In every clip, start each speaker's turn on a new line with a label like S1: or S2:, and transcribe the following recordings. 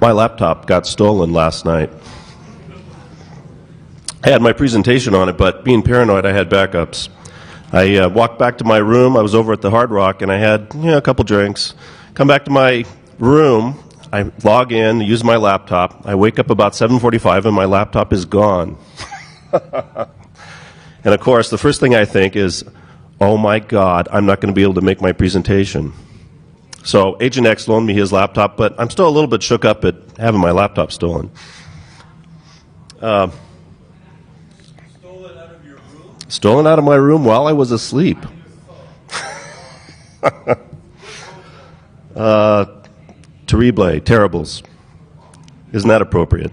S1: My laptop got stolen last night. I had my presentation on it, but being paranoid, I had backups. I walked back to my room. I was over at the Hard Rock, and I had a couple drinks. Come back to my room. I log in, use my laptop. I wake up about 7:45, and my laptop is gone. And, of course, the first thing I think is, oh, my God, I'm not going to be able to make my presentation. So Agent X loaned me his laptop, but I'm still a little bit shook up at having my laptop stolen.
S2: Stolen out of your room?
S1: Stolen out of my room while I was asleep. Terrible, terribles. Isn't that appropriate?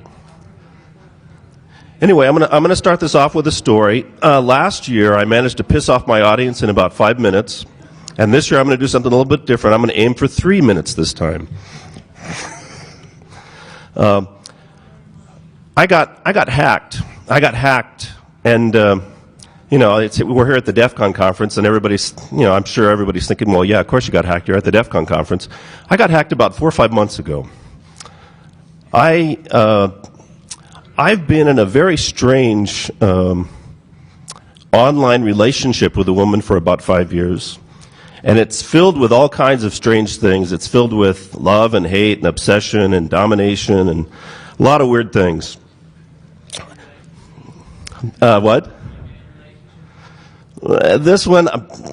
S1: Anyway, I'm gonna start this off with a story. Last year, I managed to piss off my audience in about 5 minutes. And this year I'm going to do something a little bit different. I'm going to aim for 3 minutes this time. I got hacked. And we're here at the DEFCON conference, and everybody's, I'm sure everybody's thinking, well, yeah, of course you got hacked. You're at the DEFCON conference. I got hacked about 4 or 5 months ago. I've been in a very strange online relationship with a woman for about 5 years. And it's filled with all kinds of strange things. It's filled with love and hate and obsession and domination and a lot of weird things. What? This one,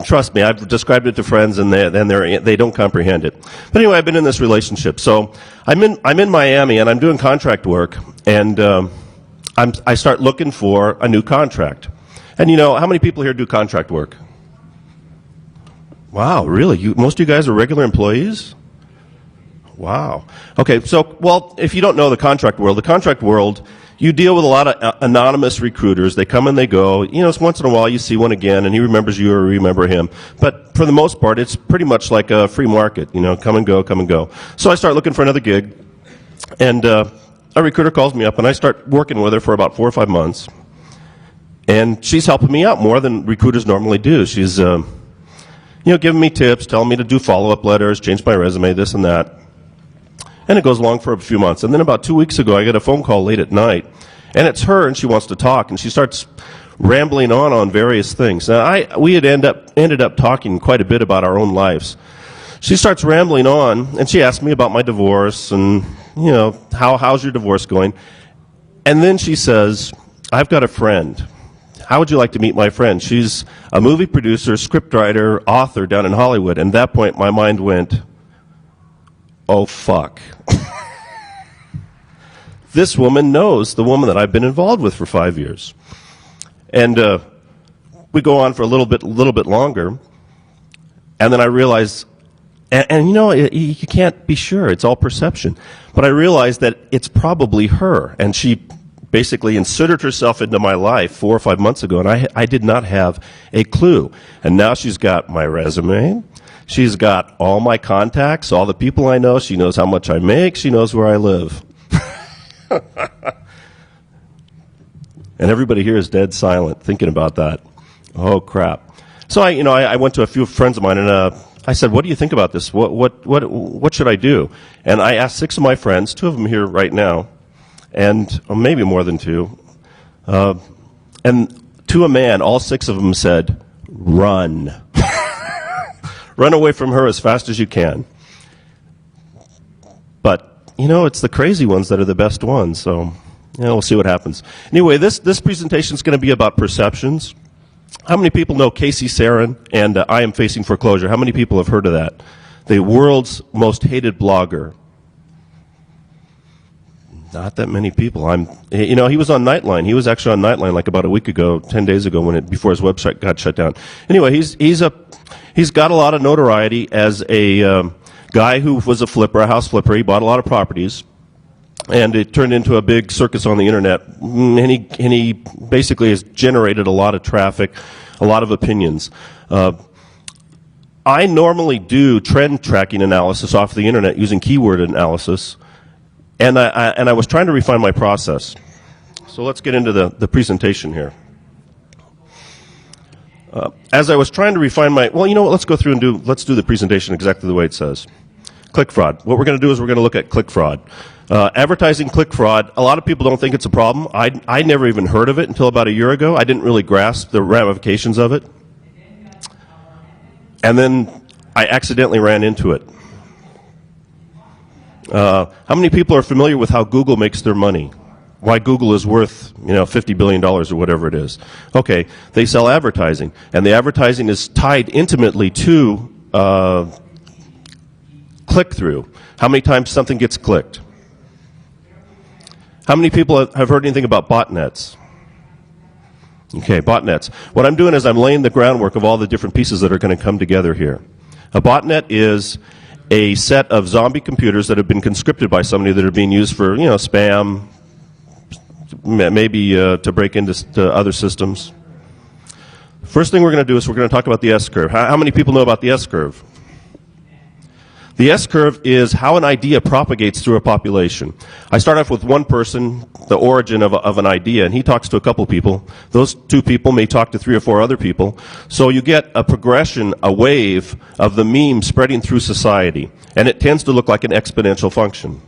S1: trust me, I've described it to friends and they don't comprehend it. But anyway, I've been in this relationship. So I'm in Miami and I'm doing contract work, and I start looking for a new contract. And how many people here do contract work? Wow, really? Most of you guys are regular employees? Wow. Okay, so, well, if you don't know the contract world, you deal with a lot of anonymous recruiters. They come and they go. Once in a while you see one again, and he remembers you or you remember him. But for the most part, it's pretty much like a free market. Come and go, come and go. So I start looking for another gig, and a recruiter calls me up, and I start working with her for about 4 or 5 months. And she's helping me out more than recruiters normally do. She's giving me tips, telling me to do follow-up letters, change my resume, this and that. And it goes along for a few months. And then about 2 weeks ago, I get a phone call late at night. And it's her, and she wants to talk. And she starts rambling on various things. Now, we had ended up talking quite a bit about our own lives. She starts rambling on, and she asks me about my divorce and, how's your divorce going? And then she says, I've got a friend. How would you like to meet my friend? She's a movie producer, scriptwriter, author down in Hollywood. And at that point, my mind went, oh, fuck. This woman knows the woman that I've been involved with for 5 years. And we go on for a little bit longer. And then I realize, you can't be sure. It's all perception. But I realized that it's probably her. And she basically inserted herself into my life 4 or 5 months ago, and I did not have a clue. And now she's got my resume. She's got all my contacts, all the people I know. She knows how much I make. She knows where I live. And everybody here is dead silent thinking about that. Oh, crap. So I went to a few friends of mine, and I said, what do you think about this? What should I do? And I asked 6 of my friends, 2 of them here right now, and maybe more than 2. And to a man, all 6 of them said, run. Run away from her as fast as you can. But, it's the crazy ones that are the best ones, so we'll see what happens. Anyway, this presentation is going to be about perceptions. How many people know Casey Sarin and I Am Facing Foreclosure? How many people have heard of that? The world's most hated blogger. Not that many people. He was on Nightline. He was actually on Nightline like about a week ago, 10 days ago, before his website got shut down. Anyway, he's got a lot of notoriety as a guy who was a house flipper. He bought a lot of properties, and it turned into a big circus on the internet. And he basically has generated a lot of traffic, a lot of opinions. I normally do trend tracking analysis off the internet using keyword analysis. And I was trying to refine my process. So let's get into the presentation here. As I was trying to refine let's go through let's do the presentation exactly the way it says. Click fraud. What we're going to do is we're going to look at click fraud. Advertising click fraud, a lot of people don't think it's a problem. I never even heard of it until about a year ago. I didn't really grasp the ramifications of it. And then I accidentally ran into it. How many people are familiar with how Google makes their money? Why Google is worth, $50 billion or whatever it is. Okay, they sell advertising, and the advertising is tied intimately to click-through. How many times something gets clicked? How many people have heard anything about botnets? Okay, botnets. What I'm doing is I'm laying the groundwork of all the different pieces that are going to come together here. A botnet is a set of zombie computers that have been conscripted by somebody that are being used for, spam, maybe to break into other systems. First thing we're going to do is we're going to talk about the S-curve. How many people know about the S-curve? The S-curve is how an idea propagates through a population. I start off with one person, the origin of an idea, and he talks to a couple people. Those two people may talk to 3 or 4 other people. So you get a progression, a wave of the meme spreading through society, and it tends to look like an exponential function.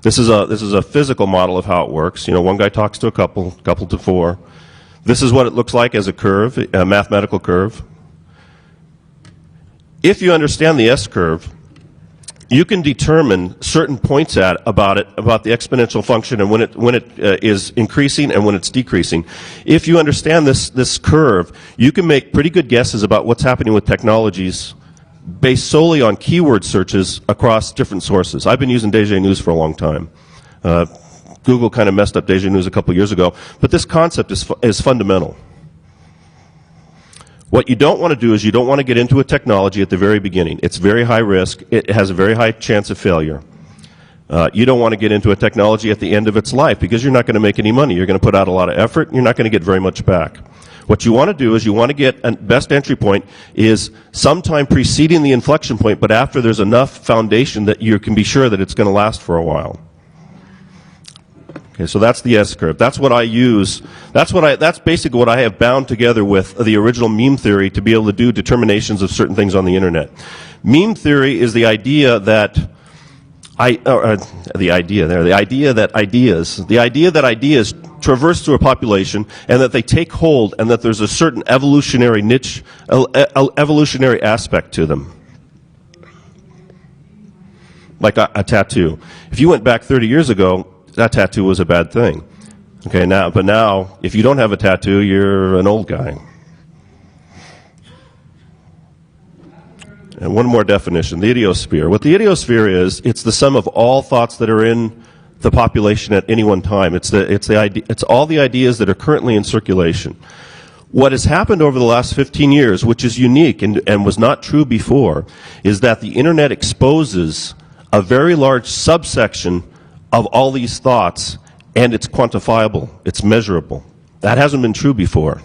S1: This is a physical model of how it works. One guy talks to a couple to 4. This is what it looks like as a curve, a mathematical curve. If you understand the S-curve, you can determine certain points about the exponential function and when it is increasing and when it's decreasing. If you understand this curve, you can make pretty good guesses about what's happening with technologies based solely on keyword searches across different sources. I've been using Deja News for a long time. Google kind of messed up Deja News a couple years ago, but this concept is fundamental. What you don't want to do is you don't want to get into a technology at the very beginning. It's very high risk. It has a very high chance of failure. You don't want to get into a technology at the end of its life because you're not going to make any money. You're going to put out a lot of effort and you're not going to get very much back. What you want to do is you want to get a best entry point is sometime preceding the inflection point, but after there's enough foundation that you can be sure that it's going to last for a while. Okay, so that's the S-curve. That's what I use. That's basically what I have bound together with the original meme theory to be able to do determinations of certain things on the internet. Meme theory is the idea that ideas traverse through a population and that they take hold and that there's a certain evolutionary niche, evolutionary aspect to them. Like a tattoo. If you went back 30 years ago, that tattoo was a bad thing. Okay, but now, if you don't have a tattoo, you're an old guy. And one more definition, the idiosphere. What the idiosphere is, it's the sum of all thoughts that are in the population at any one time. It's all the ideas that are currently in circulation. What has happened over the last 15 years, which is unique and was not true before, is that the internet exposes a very large subsection of all these thoughts, and it's quantifiable, it's measurable. That hasn't been true before.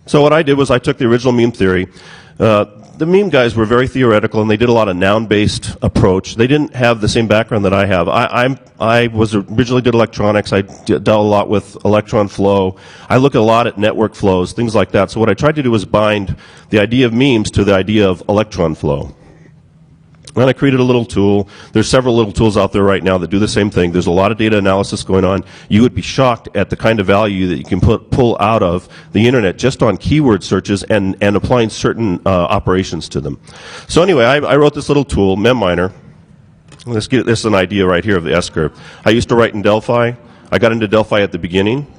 S1: So what I did was I took the original meme theory. The meme guys were very theoretical, and they did a lot of noun-based approach. They didn't have the same background that I have. I was originally did electronics. I dealt a lot with electron flow. I look a lot at network flows, things like that. So what I tried to do was bind the idea of memes to the idea of electron flow. And I created a little tool. There's several little tools out there right now that do the same thing. There's a lot of data analysis going on. You would be shocked at the kind of value that you can pull out of the internet just on keyword searches and applying certain operations to them. So anyway, I wrote this little tool, MemMiner. This is an idea right here of the S-curve. I used to write in Delphi. I got into Delphi at the beginning,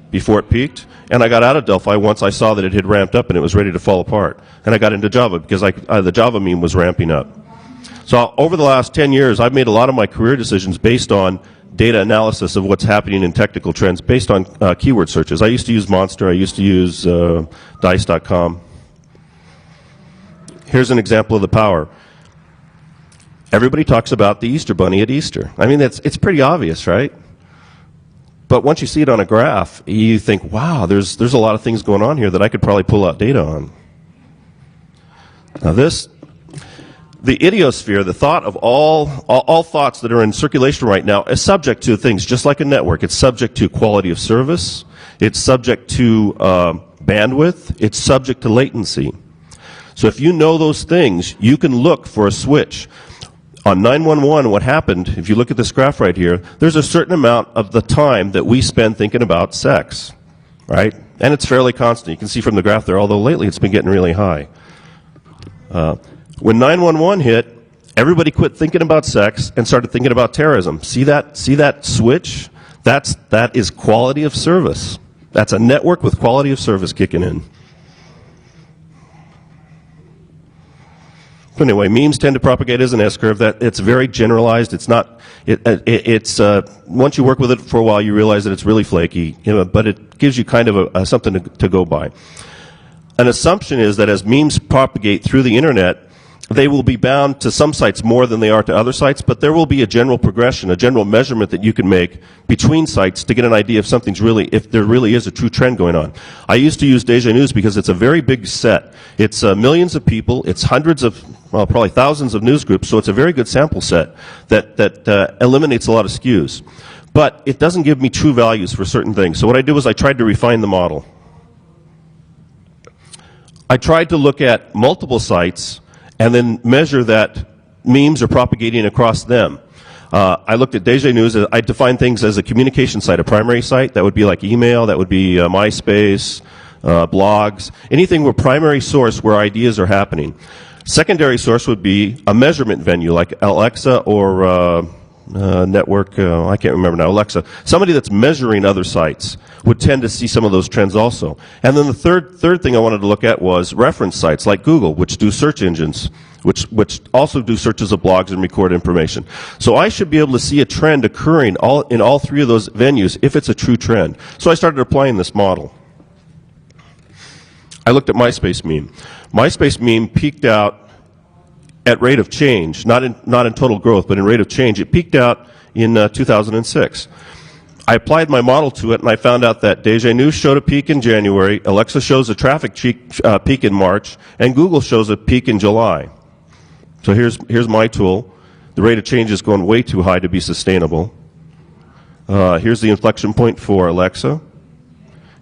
S1: before it peaked, and I got out of Delphi once I saw that it had ramped up and it was ready to fall apart. And I got into Java because the Java meme was ramping up. So over the last 10 years, I've made a lot of my career decisions based on data analysis of what's happening in technical trends based on keyword searches. I used to use Monster. I used to use Dice.com. Here's an example of the power. Everybody talks about the Easter Bunny at Easter. I mean, it's pretty obvious, right? But once you see it on a graph, you think, wow, there's a lot of things going on here that I could probably pull out data on. Now the idiosphere, the thought of all thoughts that are in circulation right now, is subject to things just like a network. It's subject to quality of service. It's subject to bandwidth. It's subject to latency. So if you know those things, you can look for a switch. On 911, what happened, if you look at this graph right here, there's a certain amount of the time that we spend thinking about sex, right? And it's fairly constant. You can see from the graph there, although lately it's been getting really high. When 911 hit, everybody quit thinking about sex and started thinking about terrorism. See that switch? That is quality of service. That's a network with quality of service kicking in. But anyway, memes tend to propagate as an S-curve. That it's very generalized. It's not. Once you work with it for a while, you realize that it's really flaky. But it gives you kind of something to go by. An assumption is that as memes propagate through the internet, they will be bound to some sites more than they are to other sites, but there will be a general progression, a general measurement that you can make between sites to get an idea if there really is a true trend going on. I used to use Deja News because it's a very big set. It's millions of people, it's hundreds of, well, probably thousands of news groups, so it's a very good sample set that eliminates a lot of skews. But it doesn't give me true values for certain things. So what I did was I tried to refine the model. I tried to look at multiple sites and then measure that memes are propagating across them. I looked at Deja News. I defined things as a communication site, a primary site. That would be like email. That would be MySpace, blogs, anything with primary source where ideas are happening. Secondary source would be a measurement venue like Alexa or network, I can't remember now, Alexa. Somebody that's measuring other sites would tend to see some of those trends also. And then the third thing I wanted to look at was reference sites like Google, which do search engines, which also do searches of blogs and record information. So I should be able to see a trend occurring in all three of those venues if it's a true trend. So I started applying this model. I looked at MySpace meme. MySpace meme peaked out at rate of change, not in total growth, but in rate of change. It peaked out in 2006. I applied my model to it, and I found out that Deja News showed a peak in January, Alexa shows a traffic peak in March, and Google shows a peak in July. So here's my tool. The rate of change is going way too high to be sustainable. Here's the inflection point for Alexa.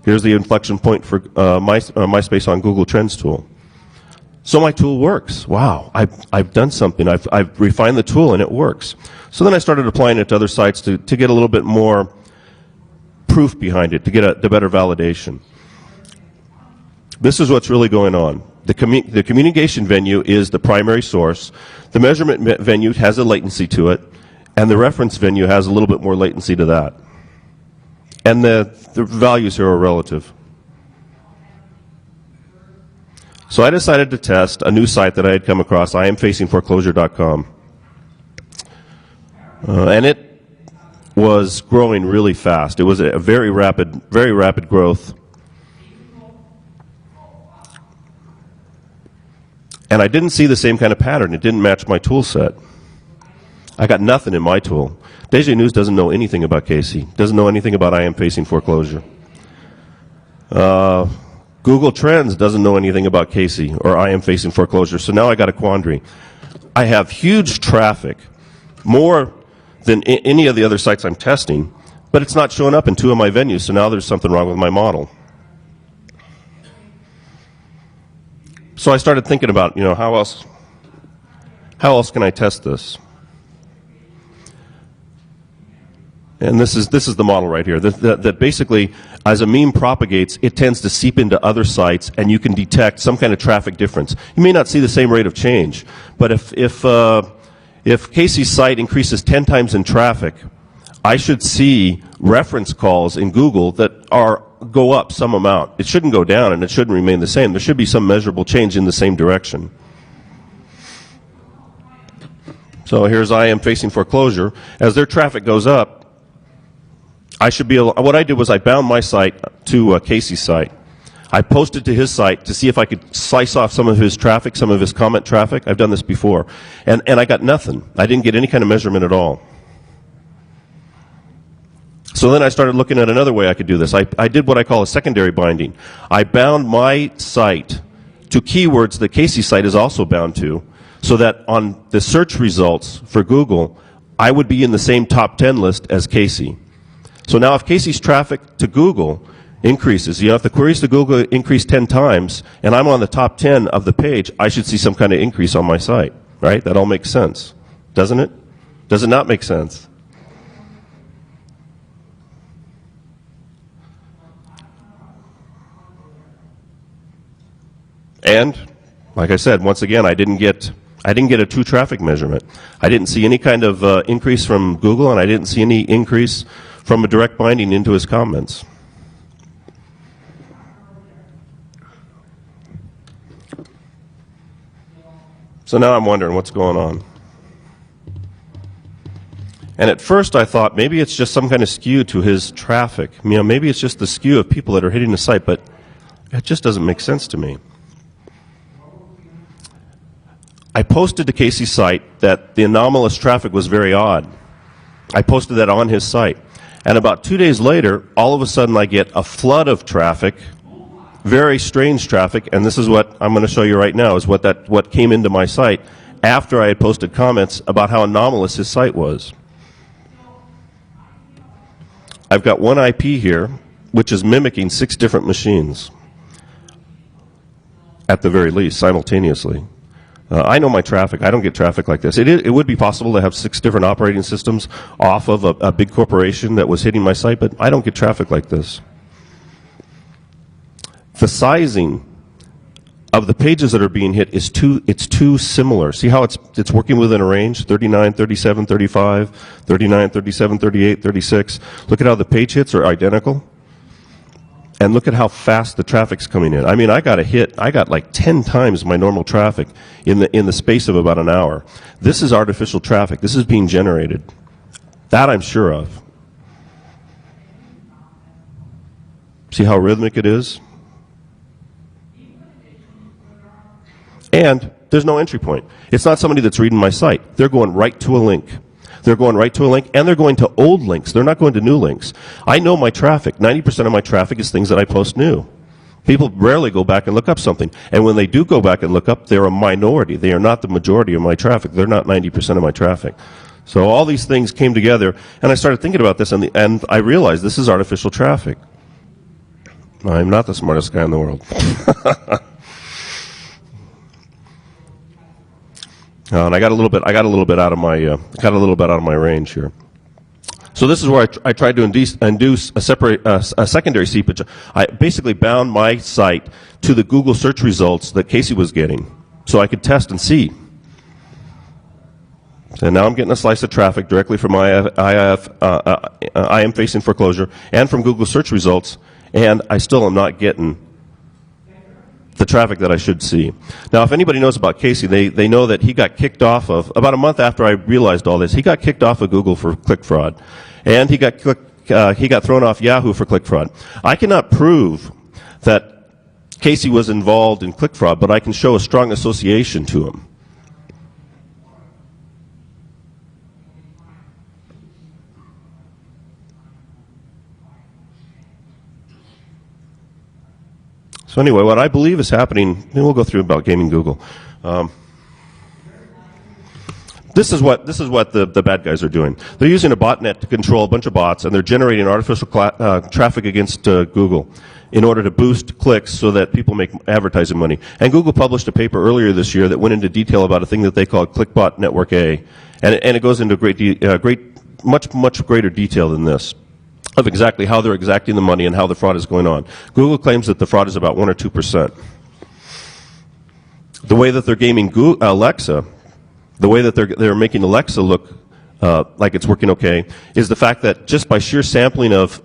S1: Here's the inflection point for MySpace on Google Trends tool. So my tool works. Wow, I've done something. I've refined the tool and it works. So then I started applying it to other sites to get a little bit more proof behind it, to get the better validation. This is what's really going on. The communication venue is the primary source. The measurement venue has a latency to it, and the reference venue has a little bit more latency to that. And the values here are relative. So I decided to test a new site that I had come across, IamFacingForeclosure.com. And it was growing really fast. It was a very rapid growth. And I didn't see the same kind of pattern. It didn't match my tool set. I got nothing in my tool. Deja News doesn't know anything about Casey, doesn't know anything about I Am Facing Foreclosure. Google Trends doesn't know anything about Casey or I Am Facing Foreclosure. So now I got a quandary. I have huge traffic, more than any of the other sites I'm testing, but it's not showing up in two of my venues, so now there's something wrong with my model. So I started thinking about, how else can I test this? And this is the model right here, that basically, as a meme propagates, it tends to seep into other sites, and you can detect some kind of traffic difference. You may not see the same rate of change, but if Casey's site increases 10 times in traffic, I should see reference calls in Google that go up some amount. It shouldn't go down, and it shouldn't remain the same. There should be some measurable change in the same direction. So here's I Am Facing Foreclosure. As their traffic goes up, I should be able, what I did was I bound my site to Casey's site. I posted to his site to see if I could slice off some of his traffic, some of his comment traffic. I've done this before. And I got nothing. I didn't get any kind of measurement at all. So then I started looking at another way I could do this. I did what I call a secondary binding. I bound my site to keywords that Casey's site is also bound to, so that on the search results for Google, I would be in the same top 10 list as Casey. So now if Casey's traffic to Google increases. You know, if the queries to Google increase 10 times, and I'm on the top 10 of the page, I should see some kind of increase on my site, right? That all makes sense, doesn't it? Does it not make sense? And, like I said, once again, I didn't get a true traffic measurement. I didn't see any kind of increase from Google, and I didn't see any increase from a direct binding into his comments. So now I'm wondering what's going on. And at first I thought maybe it's just some kind of skew to his traffic. You know, maybe it's just the skew of people that are hitting the site, but it just doesn't make sense to me. I posted to Casey's site that the anomalous traffic was very odd. I posted that on his site. And about 2 days later, all of a sudden I get a flood of traffic, very strange traffic, and this is what I'm going to show you right now, is what came into my site after I had posted comments about how anomalous his site was. I've got one IP here, which is mimicking 6 different machines, at the very least, simultaneously. I know my traffic. I don't get traffic like this. It would be possible to have 6 different operating systems off of a big corporation that was hitting my site, but I don't get traffic like this. The sizing of the pages that are being hit is too similar. See how it's working within a range? 39, 37, 35, 39, 37, 38, 36. Look at how the page hits are identical. And look at how fast the traffic's coming in. I mean, I got like 10 times my normal traffic in the space of about an hour. This is artificial traffic. This is being generated. That I'm sure of. See how rhythmic it is? And there's no entry point. It's not somebody that's reading my site. They're going right to a link. They're going right to a link, and they're going to old links. They're not going to new links. I know my traffic. 90% of my traffic is things that I post new. People rarely go back and look up something. And when they do go back and look up, they're a minority. They are not the majority of my traffic. They're not 90% of my traffic. So all these things came together, and I started thinking about this, and I realized this is artificial traffic. I'm not the smartest guy in the world. And I got a little bit out of my range here. So this is where I tried to induce a secondary seepage. I basically bound my site to the Google search results that Casey was getting, so I could test and see. And now I'm getting a slice of traffic directly from IAFF, I am facing foreclosure, and from Google search results, and I still am not getting the traffic that I should see. Now, if anybody knows about Casey, they know that he got kicked off of, about a month after I realized all this, he got kicked off of Google for click fraud. And he got thrown off Yahoo for click fraud. I cannot prove that Casey was involved in click fraud, but I can show a strong association to him. So anyway, what I believe is happening, and we'll go through about gaming Google. This is what the bad guys are doing. They're using a botnet to control a bunch of bots, and they're generating artificial traffic against Google in order to boost clicks so that people make advertising money. And Google published a paper earlier this year that went into detail about a thing that they call Clickbot Network A, and it goes into much greater detail than this, of exactly how they're exacting the money and how the fraud is going on. Google claims that the fraud is about 1 or 2%. The way that they're gaming Alexa, the way that they're making Alexa look like it's working okay, is the fact that just by sheer sampling of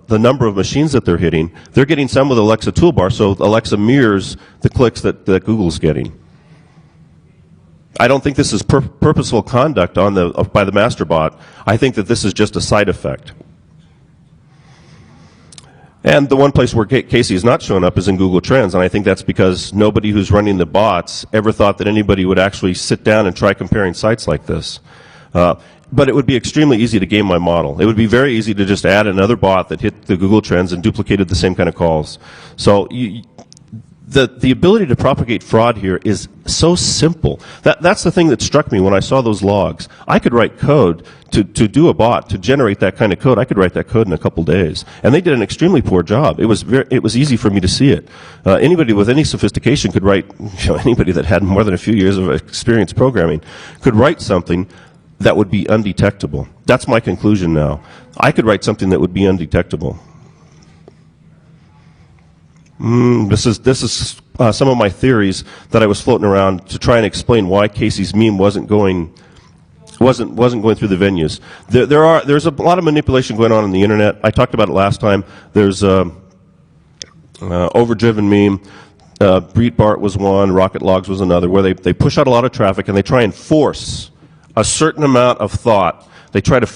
S1: the number of machines that they're hitting, they're getting some with Alexa toolbar, so Alexa mirrors the clicks that Google's getting. I don't think this is purposeful conduct by the master bot. I think that this is just a side effect. And the one place where Casey has not shown up is in Google Trends, and I think that's because nobody who's running the bots ever thought that anybody would actually sit down and try comparing sites like this. But it would be extremely easy to game my model. It would be very easy to just add another bot that hit the Google Trends and duplicated the same kind of calls. So the ability to propagate fraud here is so simple. That's the thing that struck me when I saw those logs. I could write code to do a bot, to generate that kind of code. I could write that code in a couple days. And they did an extremely poor job. It was easy for me to see it. Anybody with any sophistication could write, anybody that had more than a few years of experience programming could write something that would be undetectable. That's my conclusion now. I could write something that would be undetectable. This is some of my theories that I was floating around to try and explain why Casey's meme wasn't going through the venues. There's a lot of manipulation going on the internet. I talked about it last time. There's overdriven meme. Breitbart was one. Rocket Logs was another, where they push out a lot of traffic and they try and force a certain amount of thought. They try to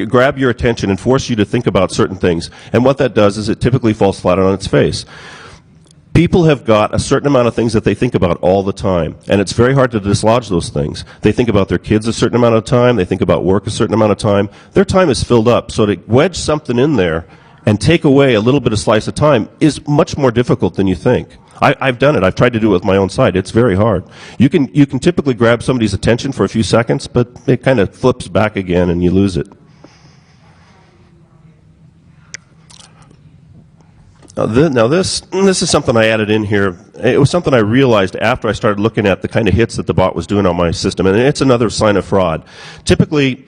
S1: grab your attention and force you to think about certain things. And what that does is it typically falls flat on its face. People have got a certain amount of things that they think about all the time, and it's very hard to dislodge those things. They think about their kids a certain amount of time, they think about work a certain amount of time. Their time is filled up, so to wedge something in there and take away a little bit of slice of time is much more difficult than you think. I've done it. I've tried to do it with my own site. It's very hard. You can typically grab somebody's attention for a few seconds, but it kind of flips back again and you lose it. Now this is something I added in here. It was something I realized after I started looking at the kind of hits that the bot was doing on my system, and it's another sign of fraud. Typically,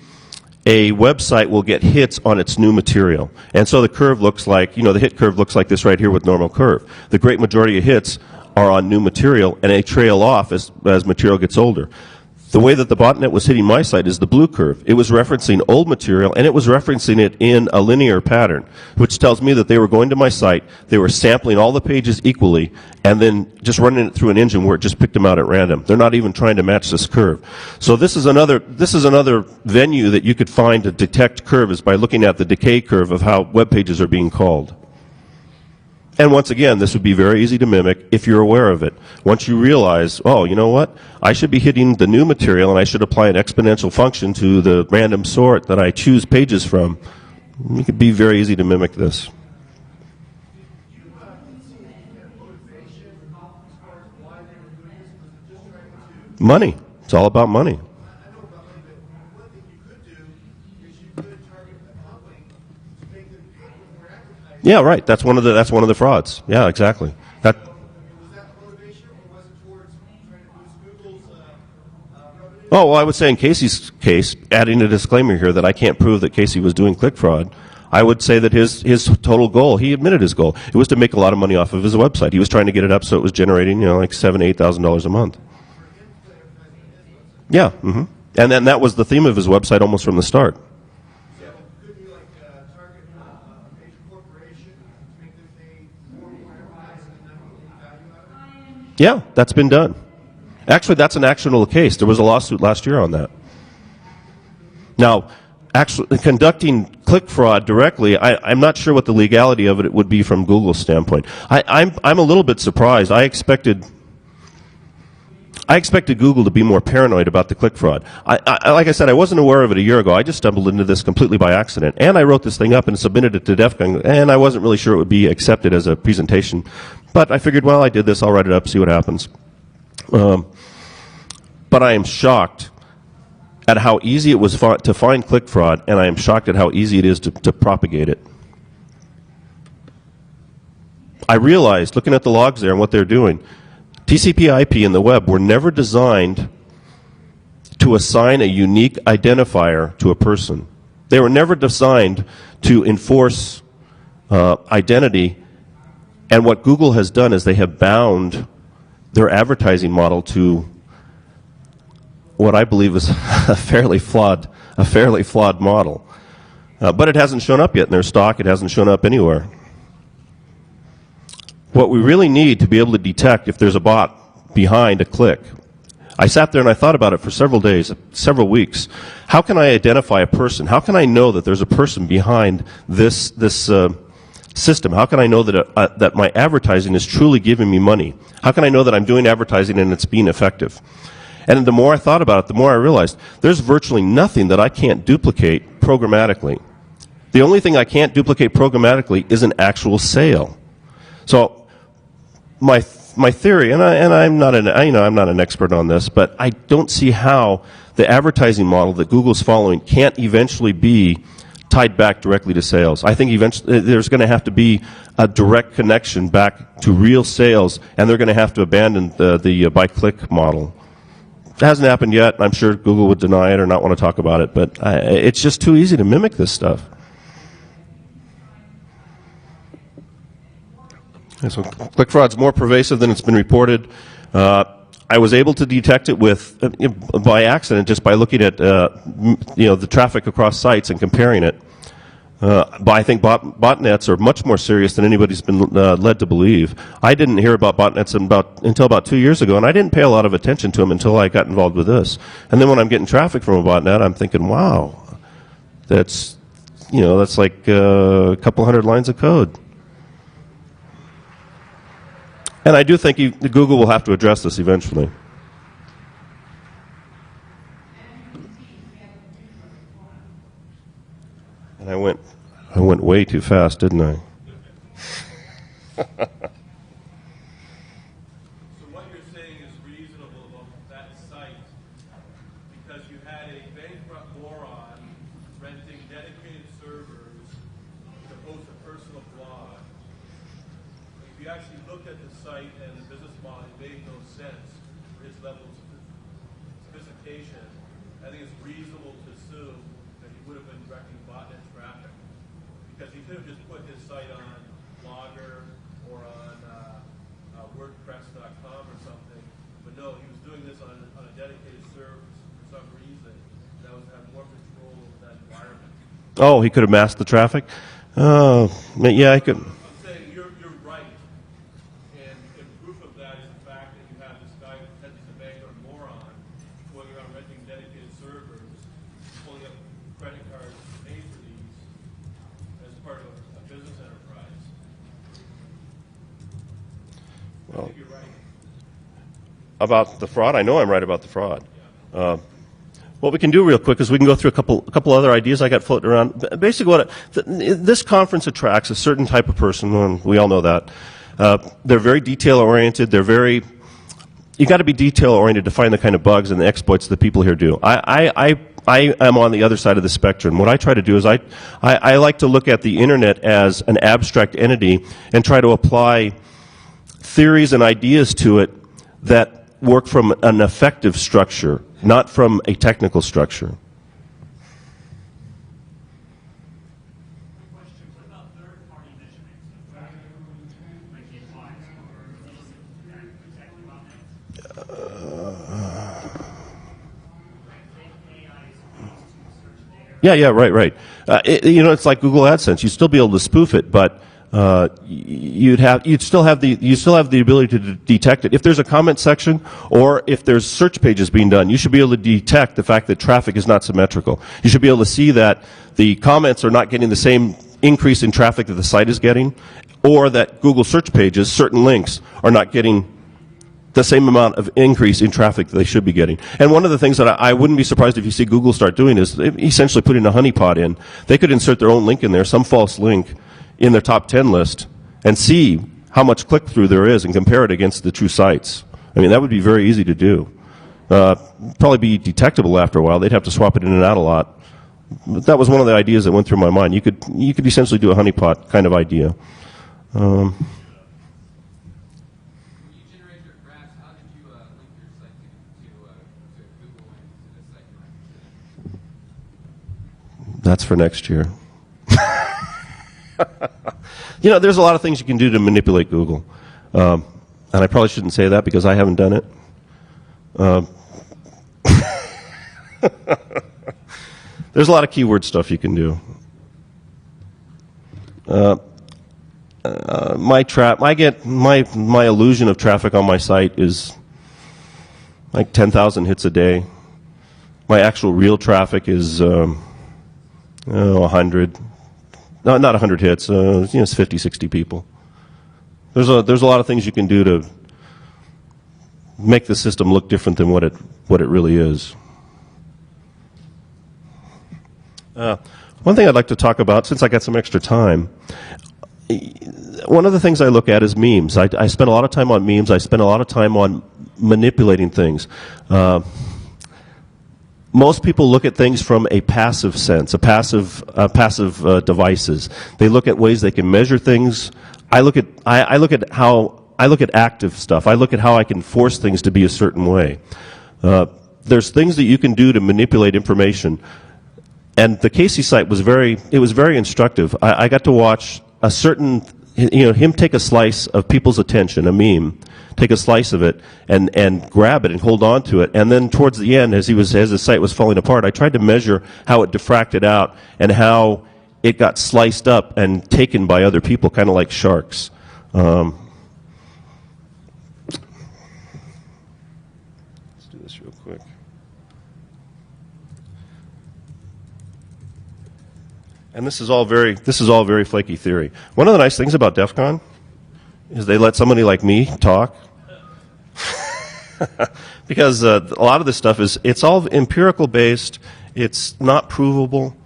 S1: a website will get hits on its new material, and so the curve looks like, the hit curve looks like this right here with normal curve. The great majority of hits are on new material, and they trail off as material gets older. The way that the botnet was hitting my site is the blue curve. It was referencing old material, and it was referencing it in a linear pattern, which tells me that they were going to my site, they were sampling all the pages equally, and then just running it through an engine where it just picked them out at random. They're not even trying to match this curve. So this is another venue that you could find to detect curve, is by looking at the decay curve of how web pages are being called. And once again, this would be very easy to mimic if you're aware of it. Once you realize, oh, you know what? I should be hitting the new material and I should apply an exponential function to the random sort that I choose pages from. It could be very easy to mimic this. Money. It's all about money. Yeah, right. That's one of the frauds. Yeah, exactly.
S2: Was that motivation, or was it towards trying to boost Google's revenue?
S1: Oh, well, I would say in Casey's case, adding a disclaimer here that I can't prove that Casey was doing click fraud, I would say that his total goal, he admitted his goal, it was to make a lot of money off of his website. He was trying to get it up so it was generating, like $7,000, $8,000 a month. Yeah, and then that was the theme of his website almost from the start. Yeah, that's been done. Actually, that's an actionable case. There was a lawsuit last year on that. Now, actually, conducting click fraud directly, I'm not sure what the legality of it would be from Google's standpoint. I'm a little bit surprised. I expected Google to be more paranoid about the click fraud. Like I said, I wasn't aware of it a year ago. I just stumbled into this completely by accident. And I wrote this thing up and submitted it to DEFCON, and I wasn't really sure it would be accepted as a presentation. But I figured, well, I did this, I'll write it up, see what happens. But I am shocked at how easy it was to find click fraud, and I am shocked at how easy it is to propagate it. I realized, looking at the logs there and what they're doing, TCP/IP and the web were never designed to assign a unique identifier to a person. They were never designed to enforce identity, and what Google has done is they have bound their advertising model to what I believe is a fairly flawed model. But it hasn't shown up yet in their stock. It hasn't shown up anywhere. What we really need to be able to detect if there's a bot behind a click, I sat there and I thought about it for several days, several weeks. How can I identify a person? How can I know that there's a person behind this system? How can I know that my advertising is truly giving me money? How can I know that I'm doing advertising and it's being effective? And the more I thought about it, the more I realized there's virtually nothing that I can't duplicate programmatically. The only thing I can't duplicate programmatically is an actual sale. So my my theory, and I'm not I'm not an expert on this, but I don't see how the advertising model that Google's following can't eventually be tied back directly to sales. I think eventually there's going to have to be a direct connection back to real sales, and they're going to have to abandon the by-click model. It hasn't happened yet. I'm sure Google would deny it or not want to talk about it, but it's just too easy to mimic this stuff. Okay, so click fraud's more pervasive than it's been reported. I was able to detect it with by accident just by looking at the traffic across sites and comparing it. But I think botnets are much more serious than anybody's been led to believe. I didn't hear about botnets until about 2 years ago, and I didn't pay a lot of attention to them until I got involved with this. And then when I'm getting traffic from a botnet, I'm thinking, wow, that's like a couple hundred lines of code. And I do think Google will have to address this eventually. And I went way too fast, didn't I?
S2: So what you're saying is reasonable about that site because you had a bankrupt moron renting dedicated servers to host a personal blog. If you actually looked at the site and the business model, it made no sense for his level of sophistication. I think it's reasonable to assume that he would have been directing botnet traffic because he could have just put his site on Blogger or on WordPress.com or something, but no, he was doing this on a dedicated server for some reason that was to have more control over that environment.
S1: Oh, he could have masked the traffic? Oh, yeah, I could.
S2: I'm saying you're right, and proof of that is the fact that you have this guy who pretends he's a bank or a moron going around renting dedicated servers, pulling up credit cards to pay for these as part of a business enterprise. I think you're right.
S1: About the fraud? I know I'm right about the fraud. What we can do real quick is we can go through a couple other ideas I got floating around. Basically, this conference attracts a certain type of person, and we all know that. They're very detail-oriented. You got to be detail-oriented to find the kind of bugs and the exploits that people here do. I am on the other side of the spectrum. What I try to do is I like to look at the internet as an abstract entity and try to apply theories and ideas to it that work from an effective structure, not from a technical structure. Yeah, right. It's like Google AdSense. You'd still be able to spoof it, but you'd still have the ability to detect it. If there's a comment section or if there's search pages being done, you should be able to detect the fact that traffic is not symmetrical. You should be able to see that the comments are not getting the same increase in traffic that the site is getting, or that Google search pages, certain links, are not getting the same amount of increase in traffic that they should be getting. And one of the things that I wouldn't be surprised if you see Google start doing is essentially putting a honeypot in. They could insert their own link in there, some false link, in their top 10 list, and see how much click-through there is and compare it against the true sites. I mean, that would be very easy to do. Probably be detectable after a while. They'd have to swap it in and out a lot. But that was one of the ideas that went through my mind. You could essentially do a honeypot kind of idea. That's for next year. There's a lot of things you can do to manipulate Google. And I probably shouldn't say that because I haven't done it. There's a lot of keyword stuff you can do. My illusion of traffic on my site is like 10,000 hits a day. My actual real traffic is 100. Not 100 hits. It's 50, 60 people. There's a lot of things you can do to make the system look different than what it really is. One thing I'd like to talk about, since I got some extra time, one of the things I look at is memes. I spend a lot of time on memes. I spend a lot of time on manipulating things. Most people look at things from a passive sense, passive devices. They look at ways they can measure things. I look at active stuff. I look at how I can force things to be a certain way. There's things that you can do to manipulate information. And the Casey site was very instructive. I got to watch a certain, him take a slice of people's attention, a meme, take a slice of it and grab it and hold on to it. And then towards the end, as the site was falling apart, I tried to measure how it diffracted out and how it got sliced up and taken by other people, kind of like sharks. Let's do this real quick. And this is all very flaky theory. One of the nice things about DEFCON is they let somebody like me talk. Because a lot of this stuff it's all empirical based, it's not provable.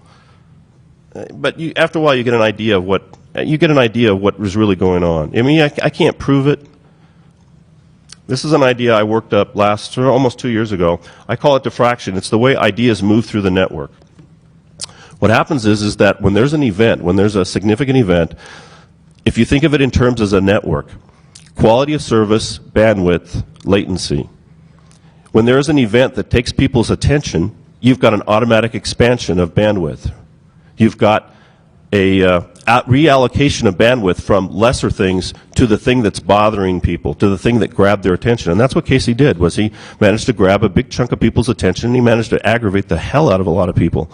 S1: But after a while you get an idea of what was really going on. I mean, I can't prove it. This is an idea I worked up almost 2 years ago. I call it defraction. It's the way ideas move through the network. What happens is that when there's an event, when there's a significant event, if you think of it in terms as a network, quality of service, bandwidth, latency. When there is an event that takes people's attention, you've got an automatic expansion of bandwidth. You've got a reallocation of bandwidth from lesser things to the thing that's bothering people, to the thing that grabbed their attention. And that's what Casey did, was he managed to grab a big chunk of people's attention, and he managed to aggravate the hell out of a lot of people.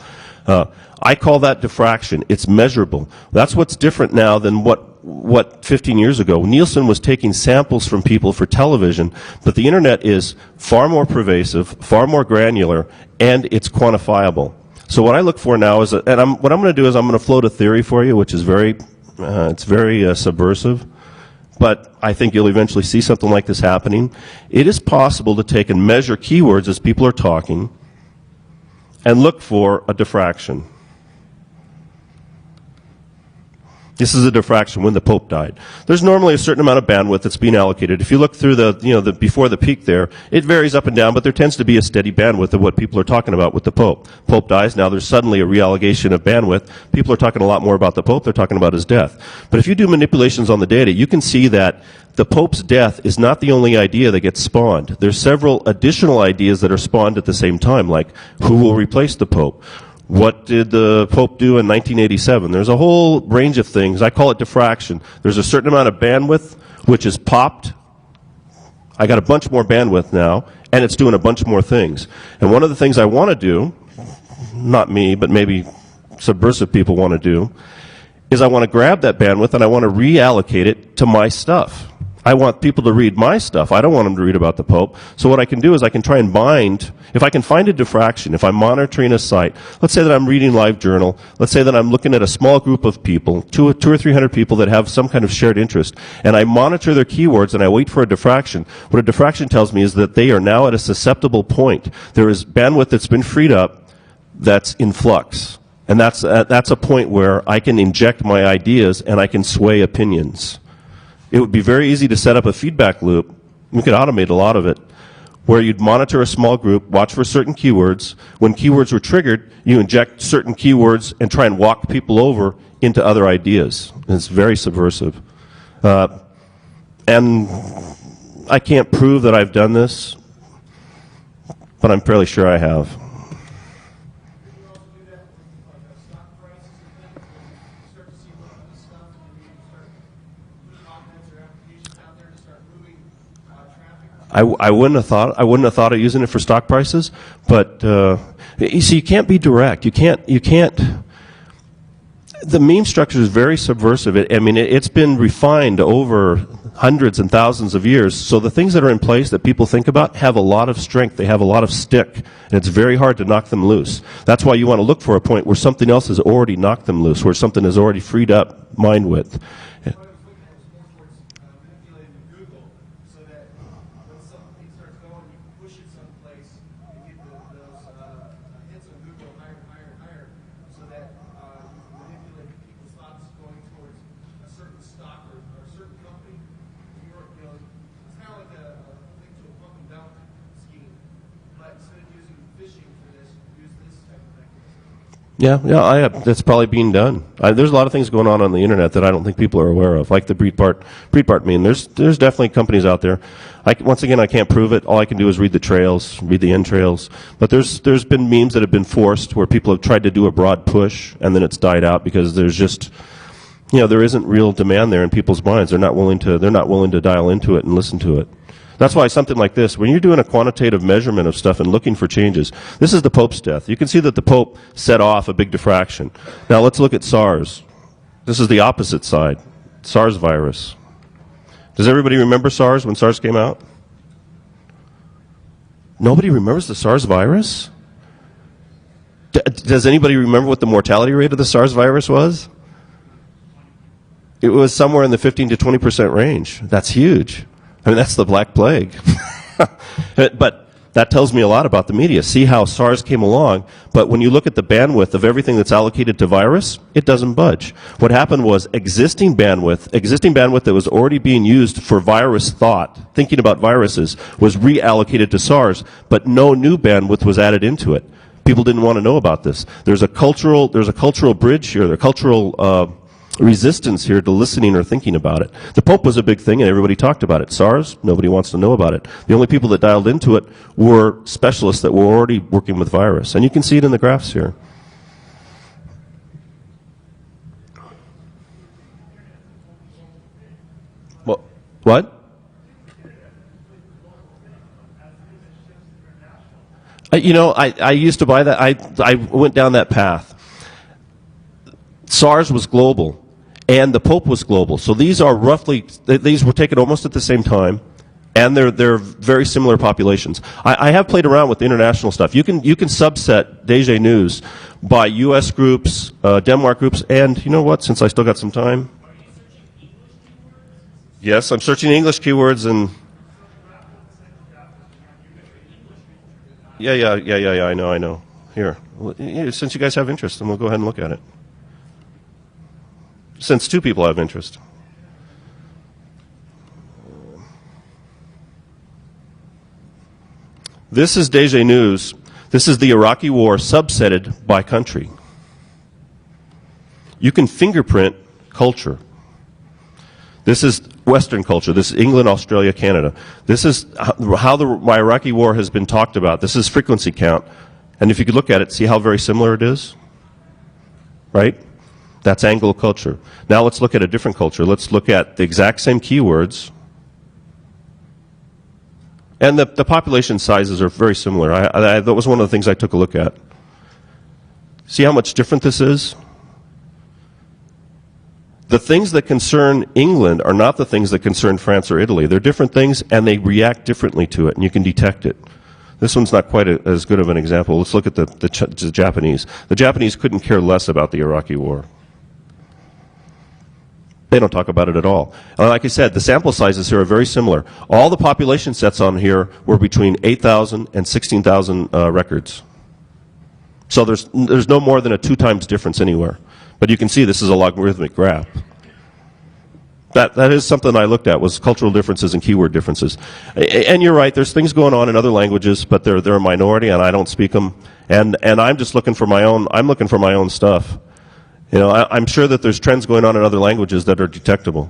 S1: I call that diffraction. It's measurable. That's what's different now than what 15 years ago. Nielsen was taking samples from people for television, but the internet is far more pervasive, far more granular, and it's quantifiable. So what I look for now is, what I'm going to do is I'm going to float a theory for you, which is very subversive, but I think you'll eventually see something like this happening. It is possible to take and measure keywords as people are talking and look for a diffraction. This is a diffraction when the Pope died. There's normally a certain amount of bandwidth that's being allocated. If you look through the before the peak there, it varies up and down, but there tends to be a steady bandwidth of what people are talking about with the Pope. Pope dies, now there's suddenly a reallocation of bandwidth. People are talking a lot more about the Pope, they're talking about his death. But if you do manipulations on the data, you can see that the Pope's death is not the only idea that gets spawned. There's several additional ideas that are spawned at the same time, like who will replace the Pope? What did the Pope do in 1987? There's a whole range of things. I call it diffraction. There's a certain amount of bandwidth which is popped. I got a bunch more bandwidth now, and it's doing a bunch more things. And one of the things I want to do, not me, but maybe subversive people want to do, is I want to grab that bandwidth and I want to reallocate it to my stuff. I want people to read my stuff. I don't want them to read about the Pope. So what I can do is I can try and bind, if I can find a diffraction, if I'm monitoring a site, let's say that I'm reading LiveJournal, let's say that I'm looking at a small group of people, two or 300 people that have some kind of shared interest, and I monitor their keywords and I wait for a diffraction. What a diffraction tells me is that they are now at a susceptible point. There is bandwidth that's been freed up that's in flux. And that's a point where I can inject my ideas and I can sway opinions. It would be very easy to set up a feedback loop. We could automate a lot of it, where you'd monitor a small group, watch for certain keywords. When keywords were triggered, you inject certain keywords and try and walk people over into other ideas. And it's very subversive. And I can't prove that I've done this, but I'm fairly sure I have. I wouldn't have thought of using it for stock prices, but you see, you can't be direct. You can't. The meme structure is very subversive. It's been refined over hundreds and thousands of years. So the things that are in place that people think about have a lot of strength. They have a lot of stick, and it's very hard to knock them loose. That's why you want to look for a point where something else has already knocked them loose, where something has already freed up mind width. Yeah, that's probably being done. There's a lot of things going on the internet that I don't think people are aware of, like the breedbart meme. There's definitely companies out there. Once again, I can't prove it. All I can do is read the trails, read the entrails. But there's been memes that have been forced where people have tried to do a broad push and then it's died out because there's just, there isn't real demand there in people's minds. They're not willing to dial into it and listen to it. That's why something like this, when you're doing a quantitative measurement of stuff and looking for changes, this is the Pope's death. You can see that the Pope set off a big diffraction. Now let's look at SARS. This is the opposite side, SARS virus. Does everybody remember SARS when SARS came out? Nobody remembers the SARS virus? Does anybody remember what the mortality rate of the SARS virus was? It was somewhere in the 15 to 20% range. That's huge. I mean, that's the Black Plague. But that tells me a lot about the media. See how SARS came along, but when you look at the bandwidth of everything that's allocated to virus, it doesn't budge. What happened was existing bandwidth that was already being used for virus thought, thinking about viruses, was reallocated to SARS, but no new bandwidth was added into it. People didn't want to know about this. There's a cultural bridge here, a cultural resistance here to listening or thinking about it. The Pope was a big thing and everybody talked about it. SARS, nobody wants to know about it. The only people that dialed into it were specialists that were already working with virus. And you can see it in the graphs here. What? I used to buy that. I went down that path. SARS was global, and the Pope was global. So these were taken almost at the same time, and they're very similar populations. I have played around with international stuff. You can subset DG News by U.S. groups, Denmark groups, and you know what? Since I still got some time, yes, I'm searching English keywords and. Yeah, I know. Here, since you guys have interest, then we'll go ahead and look at it. Since two people have interest. This is DG News. This is the Iraqi war subsetted by country. You can fingerprint culture. This is Western culture. This is England, Australia, Canada. This is how the Iraqi war has been talked about. This is frequency count. And if you could look at it, see how very similar it is? Right? That's Anglo culture. Now let's look at a different culture. Let's look at the exact same keywords. And the population sizes are very similar. That was one of the things I took a look at. See how much different this is? The things that concern England are not the things that concern France or Italy. They're different things, and they react differently to it, and you can detect it. This one's not quite as good of an example. Let's look at the Japanese. The Japanese couldn't care less about the Iraqi war. They don't talk about it at all. Like I said, the sample sizes here are very similar. All the population sets on here were between 8,000 and 16,000 records. So there's no more than a 2 times difference anywhere. But you can see this is a logarithmic graph. That is something I looked at, was cultural differences and keyword differences. And you're right, there's things going on in other languages, but they're a minority and I don't speak them. And I'm just looking for my own stuff. I'm sure that there's trends going on in other languages that are detectable.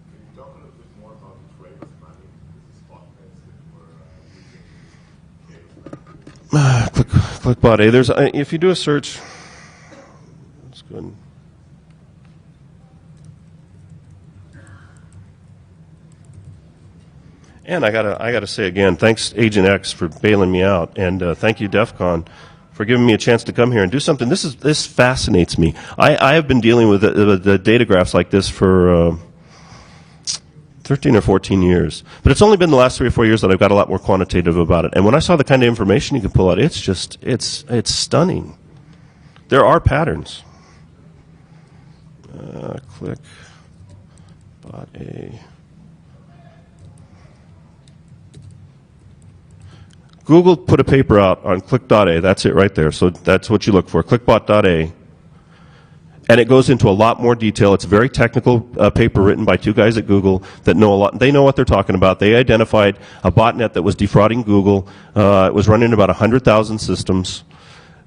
S3: Can you talk a little bit more about the trade of money, the botnets that were using?
S1: Clickbot A. If you do a search, that's good. And I gotta say again, thanks Agent X for bailing me out, and thank you DEFCON for giving me a chance to come here and do something. This fascinates me. I have been dealing with the data graphs like this for 13 or 14 years, but it's only been the last 3 or 4 years that I've got a lot more quantitative about it. And when I saw the kind of information you can pull out, it's stunning. There are patterns. Click bot A. Google put a paper out on click.a. That's it right there. So that's what you look for, clickbot.a. And it goes into a lot more detail. It's a very technical paper written by two guys at Google that know a lot. They know what they're talking about. They identified a botnet that was defrauding Google. It was running about 100,000 systems.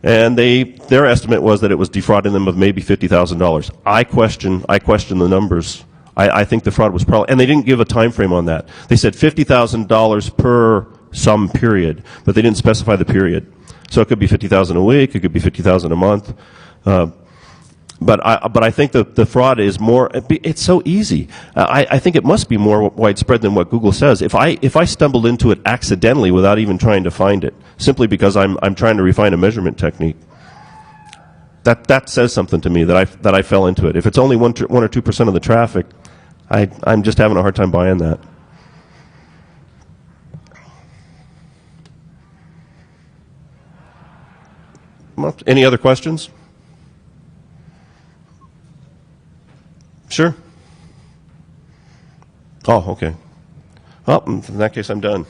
S1: And their estimate was that it was defrauding them of maybe $50,000. I question the numbers. I think the fraud was probably, and they didn't give a time frame on that. They said $50,000 per some period, but they didn't specify the period. So it could be $50,000 a week, it could be $50,000 a month. But I think the fraud is more, it's so easy. I think it must be more widespread than what Google says. If I stumbled into it accidentally without even trying to find it, simply because I'm trying to refine a measurement technique, that says something to me that I fell into it. If it's only 1 or 2% of the traffic, I'm just having a hard time buying that. Any other questions? Sure. Oh, okay. Well, in that case, I'm done.